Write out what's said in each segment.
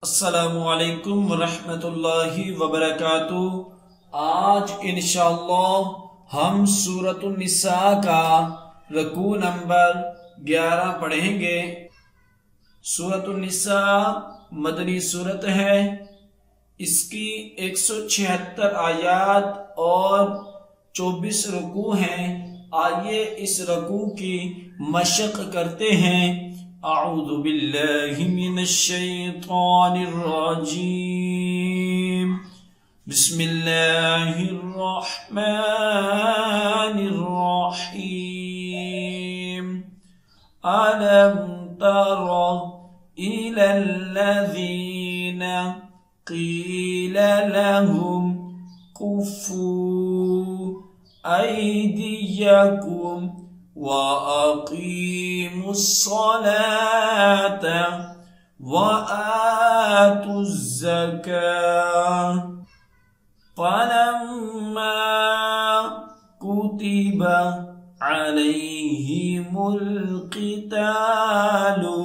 अस्सलामुअलैकुम वरहमतुल्लाहि वबरकातुह। आज इंशाअल्लाह हम सूरतुन निसा का रकू नंबर 11 पढ़ेंगे। सूरतुन निसा मदनी सूरत है। इसकी 176 आयात और 24 रकू हैं। आइए इस रकू की मशक करते हैं। अऊज़ु बिल्लाहि मिनश शैतानिर रजीम। बिस्मिल्लाहिर रहमानिर रहीम। अलम तरा इलल लज़ीना क़ीला लहुम कुफ़ू ऐदियकुम वअक़ीमुस्सलात वआतुज़्ज़कात फ़लम्मा कुतिब अलैहिमुल क़ितालु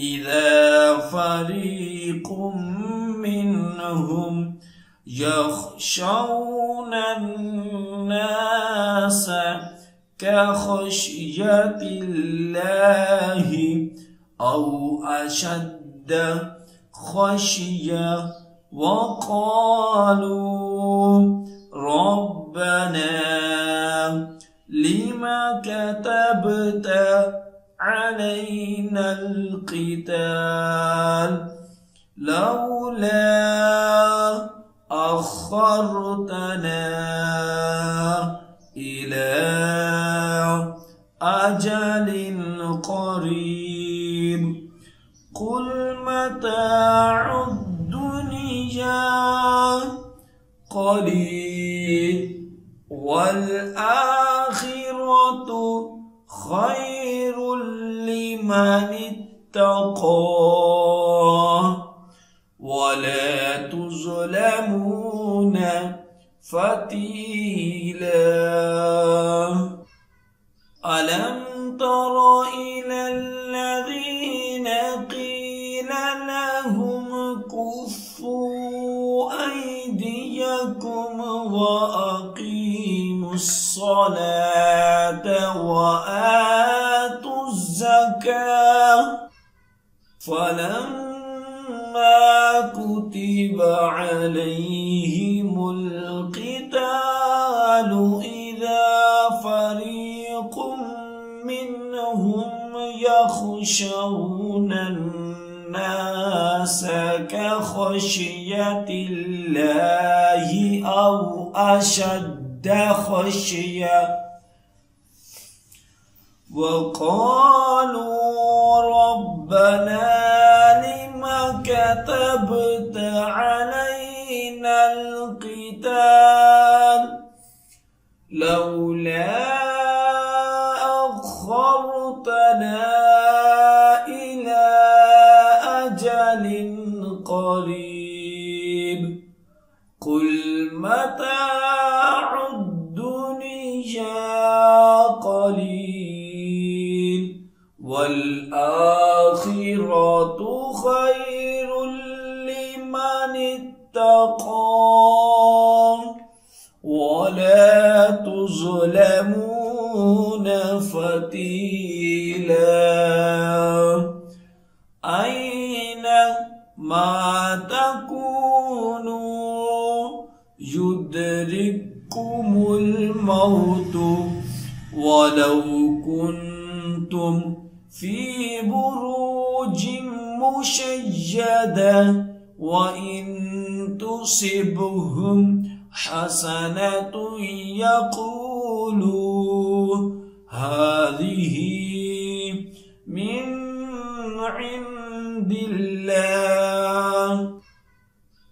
इज़ा फ़रीक़ुम मिनहुम यख़शौनन नास कख़श्यतिल्लाहि औ अशद्द ख़श्य्या वक़ालू रब्बना लिमा कतबत अलैनल क़िताल लौला अख़रतना इला अजलिन क़रीब क़ुल मताउद दुनिया क़लील वल आखिरतु खैरुल लिमन इत्तक़ा वला तुज़लमून फतीला। अलम तरा इलल्लज़ीना क़ीला लहुम कुफ़्फ़ू ऐदियकुम वअक़ीमुस्सलात वआतुज़्ज़कात फ़लम्मा कुतिब अलैहिमुल क़ितालु इज़ा फ़रीक़ुम मिनहुम यख़शौनन नास कख़श्यतिल्लाहि औ अशद्द ख़श्य्या वक़ालू रब्बना लिमा कतबत अलैनल क़िताल लौला अख़रतना इला अजलिन क़रीब क़ुल मताउद दुनिया क़लील वल आखिरतु खैरुल लिमन इत्तक़ा वला तुज़लमून फतीला। ऐनमा तकूनू युद्रिक्कुमुल मौतु वलौ कुन्तुम फी बुरूजिम मुशय्यदा वइन तुसिबहुम हसनतुन यक़ूलू हाज़िही मिन इंदिल्लाह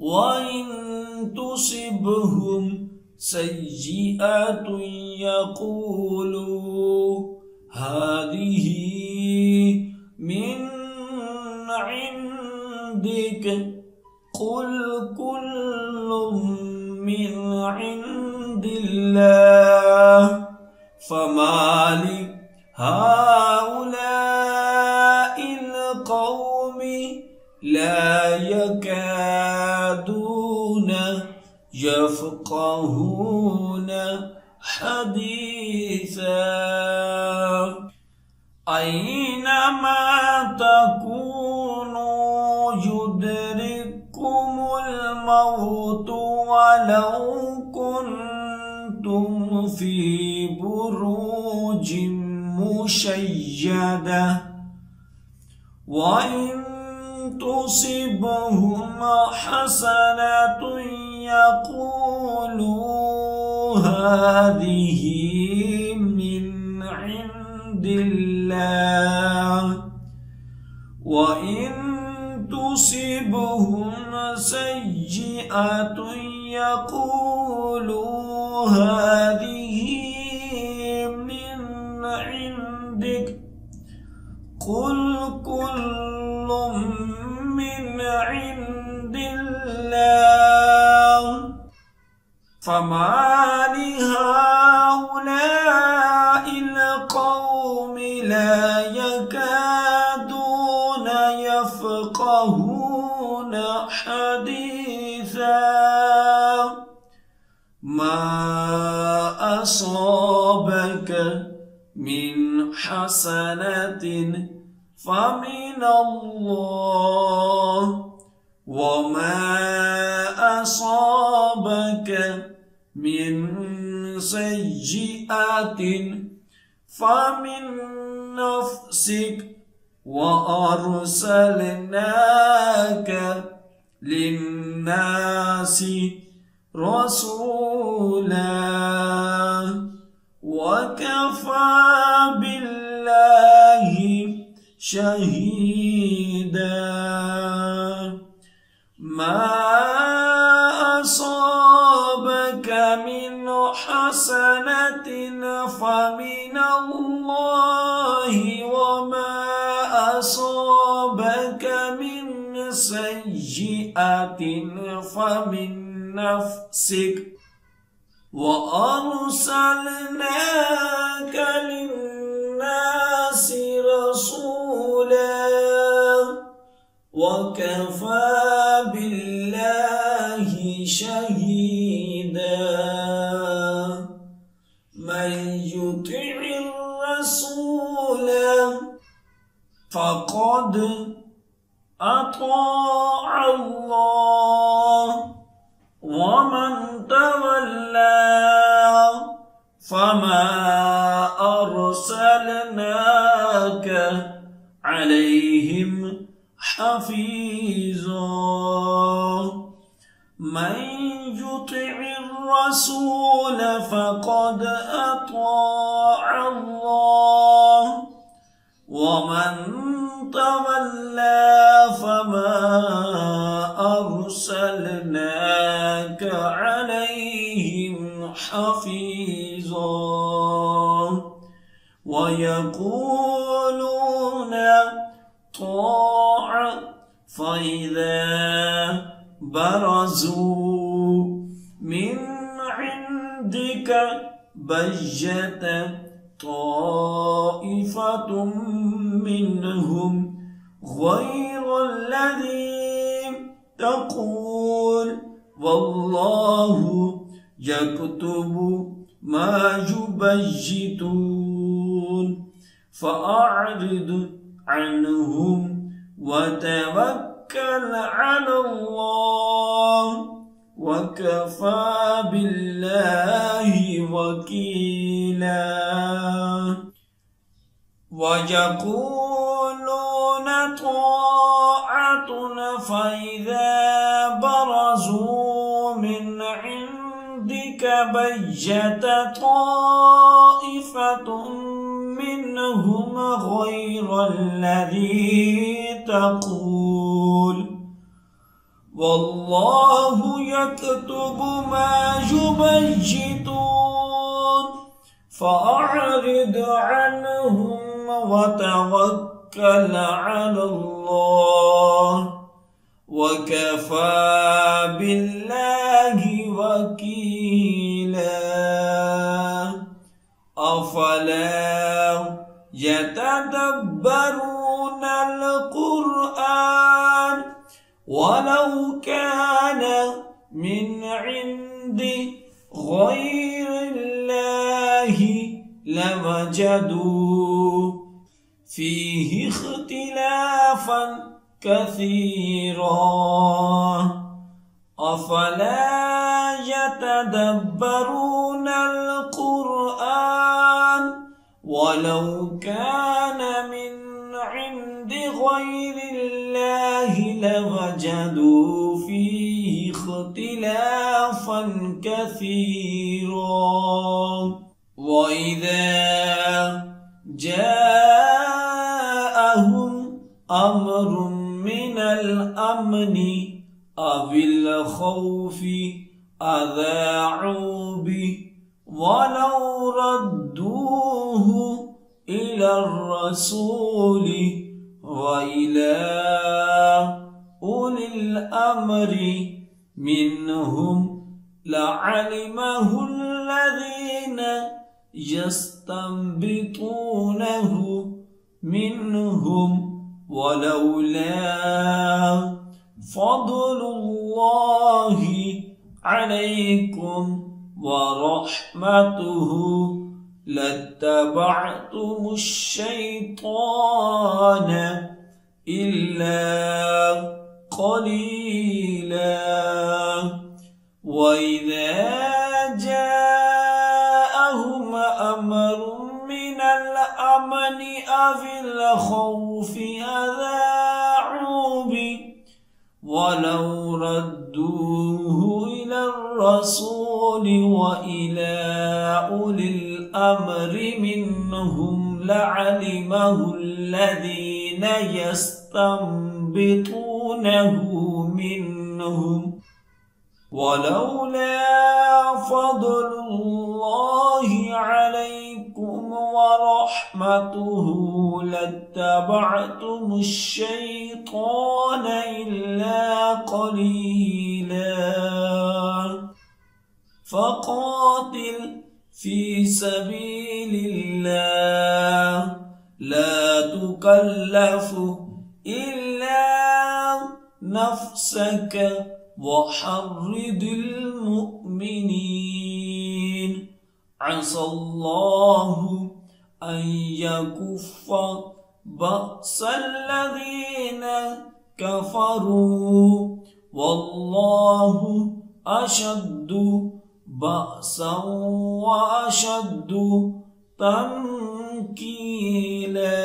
वइन तुसिबहुम सय्यिअतुन यक़ूलू हाज़िही मिन इंदिक क़ुल कुल्लुम मिन इंदिल्लाह फमालि हाउलाइल क़ौमि ला يكادون يفقهون حديثا أينما تكونوا يدرككم الموت ولو كنتم في بروج مشيدة وإن تصبهم حسنة يقولوا هذه من عند الله وإن تصبهم سيئة يقولوا هذه من عندك قل كل من عند الله فما لهؤلاء القوم لا يكادون يفقهون حديثا ما أصابك من حسنة فمن الله وما أصابك من سيئة فمن نفسك وأرسلناك للناس رسولا وكفى بالله شهيدا ما أصابك من حسنة فمن الله وما أصابك من سيئة فمن نفسك وأرسلناك للناس رسولا وكفى بالله شهيدا من يطع الرسول فقد أطاع الله ومن تولى فما أرسلناك عليهم حفيظا من يطع الرسول فقد أطاع الله ومن تولى فما أرسلناك عليهم حفيظا ويقولون طاعة فإذا برزوا من عندك بجت طائفة منهم غير الذي تقول والله يكتب ما يبيتون فأعرض عنهم وتوكل على الله وكفى بالله وكيلا ويقولون طاعة فإذا برزوا من عندك بجت طائفة منهم غير الذي تقول والله يكتب ما يبيتون فأعرض عنهم وتوكل على الله وكفى بالله وكيلا أفلا يتدبرون القرآن ولو ولو كان من عند غير الله لوجدوا فيه اختلافا كثيرا أفلا يتدبرون القرآن ولو كان من عند غير الله لوجدوا فيه اختلافا كثيرا وإذا جاءهم أمر من الأمن أو الخوف أذاعوا به ولو ردوه إلى الرسول وإلى أولي الأمر منهم لعلمه الذين يستنبطونه منهم ولولا فضل الله عليكم ورحمته لاتبعتم الشيطان إلا قليلا وإذا جاءهم أمر من الأمن أو الخوف أذاعوا به ولو ردوه إلى الرسول وإلى أولي الأمر منهم لعلمه الذين يستنبطونه منهم ولولا فضل الله عليكم ورحمته لاتبعتم الشيطان إلا قليلا فقاتل في سبيل الله لا تكلف إلا نفسك وحرض المؤمنين عسى الله أن يكف بأس الذين كفروا والله أشد بأسا وأشد تنكيلا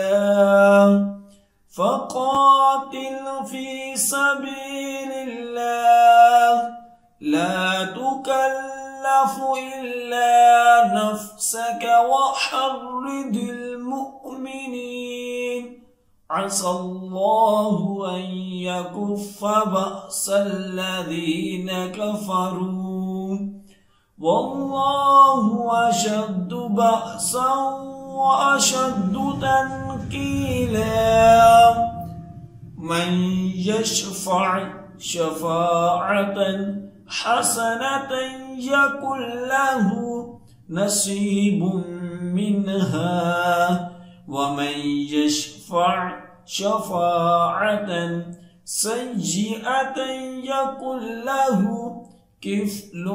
فقاتل في سبيل الله لا تكلف إلا نفسك وحرض المؤمنين عسى الله أن يكف بأس الذين كفروا والله أشد بأسا وأشد تنكيلا من يشفع شفاعة حسنة يكن له نصيب منها ومن يشفع شفاعة سيئة يكن له كفل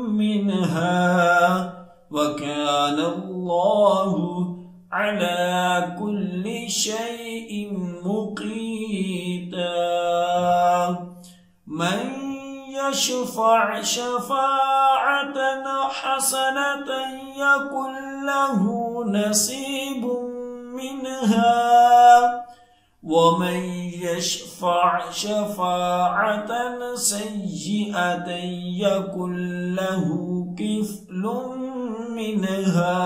منها وكان الله على كل شيء مقيتا من يشفع شفاعة حسنة يكن له نصيب منها ومن يشفع شفاعة سيئة يكن له كفل منها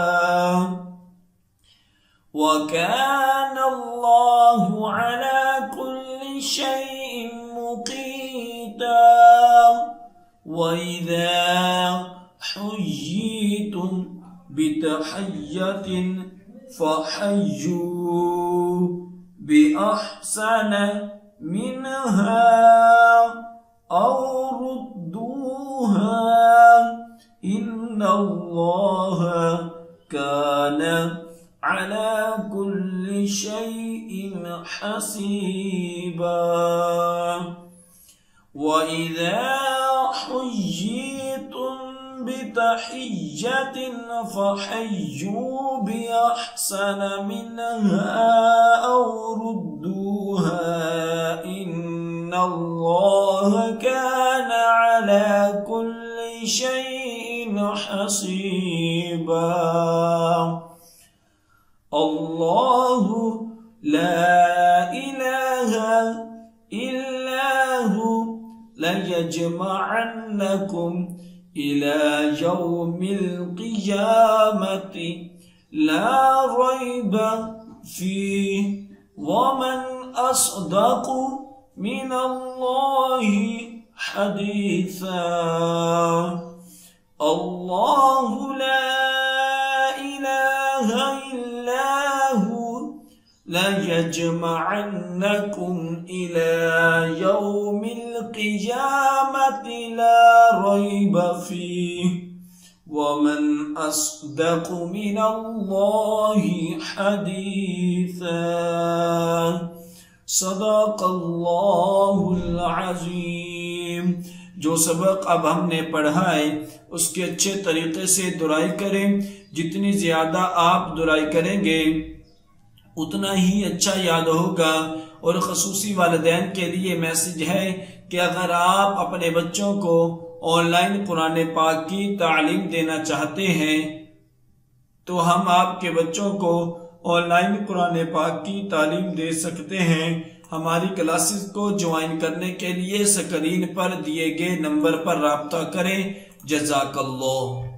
وكان الله على كل شيء مقيتا وإذا حييتم بتحية فحيوا بأحسن منها أو ردوها إن الله كان على كل شيء حسيبا वइज़ा हुय्यितुम बितहिय्यतिन फहय्यू बिअहसन मिनहा औ रुद्दूहा इन्नल्लाह कान अला कुल्लि शैइन हसीबा। अल्लाहु ला इलाहा इल्ला हु लयजमअन्नकुम इला यौमिल क़ियामति ला रैब फीह वमन अस्दक़ु मिनल्लाहि हदीसा। अल्लाहु ला इलाहा इल्ला हु लयजमअन्नकुम इला यौमिल क़ियामति ला रैब फीह वमन अस्दक़ु मिनल्लाहि हदीसा। सदक़ल्लाहुल अज़ीम। जो सबक अब हमने पढ़ा है उसके अच्छे तरीके से दुराई करें। जितनी ज्यादा आप दुराई करेंगे उतना ही अच्छा याद होगा। और ख़ुसूसी वालिदैन के लिए मैसेज है कि अगर आप अपने बच्चों को ऑनलाइन कुरान पाक की तालीम देना चाहते हैं तो हम आपके बच्चों को ऑनलाइन कुरान पाक की तालीम दे सकते हैं। हमारी क्लासेस को ज्वाइन करने के लिए स्क्रीन पर दिए गए नंबर पर राब्ता करें। जज़ाकल्लाह।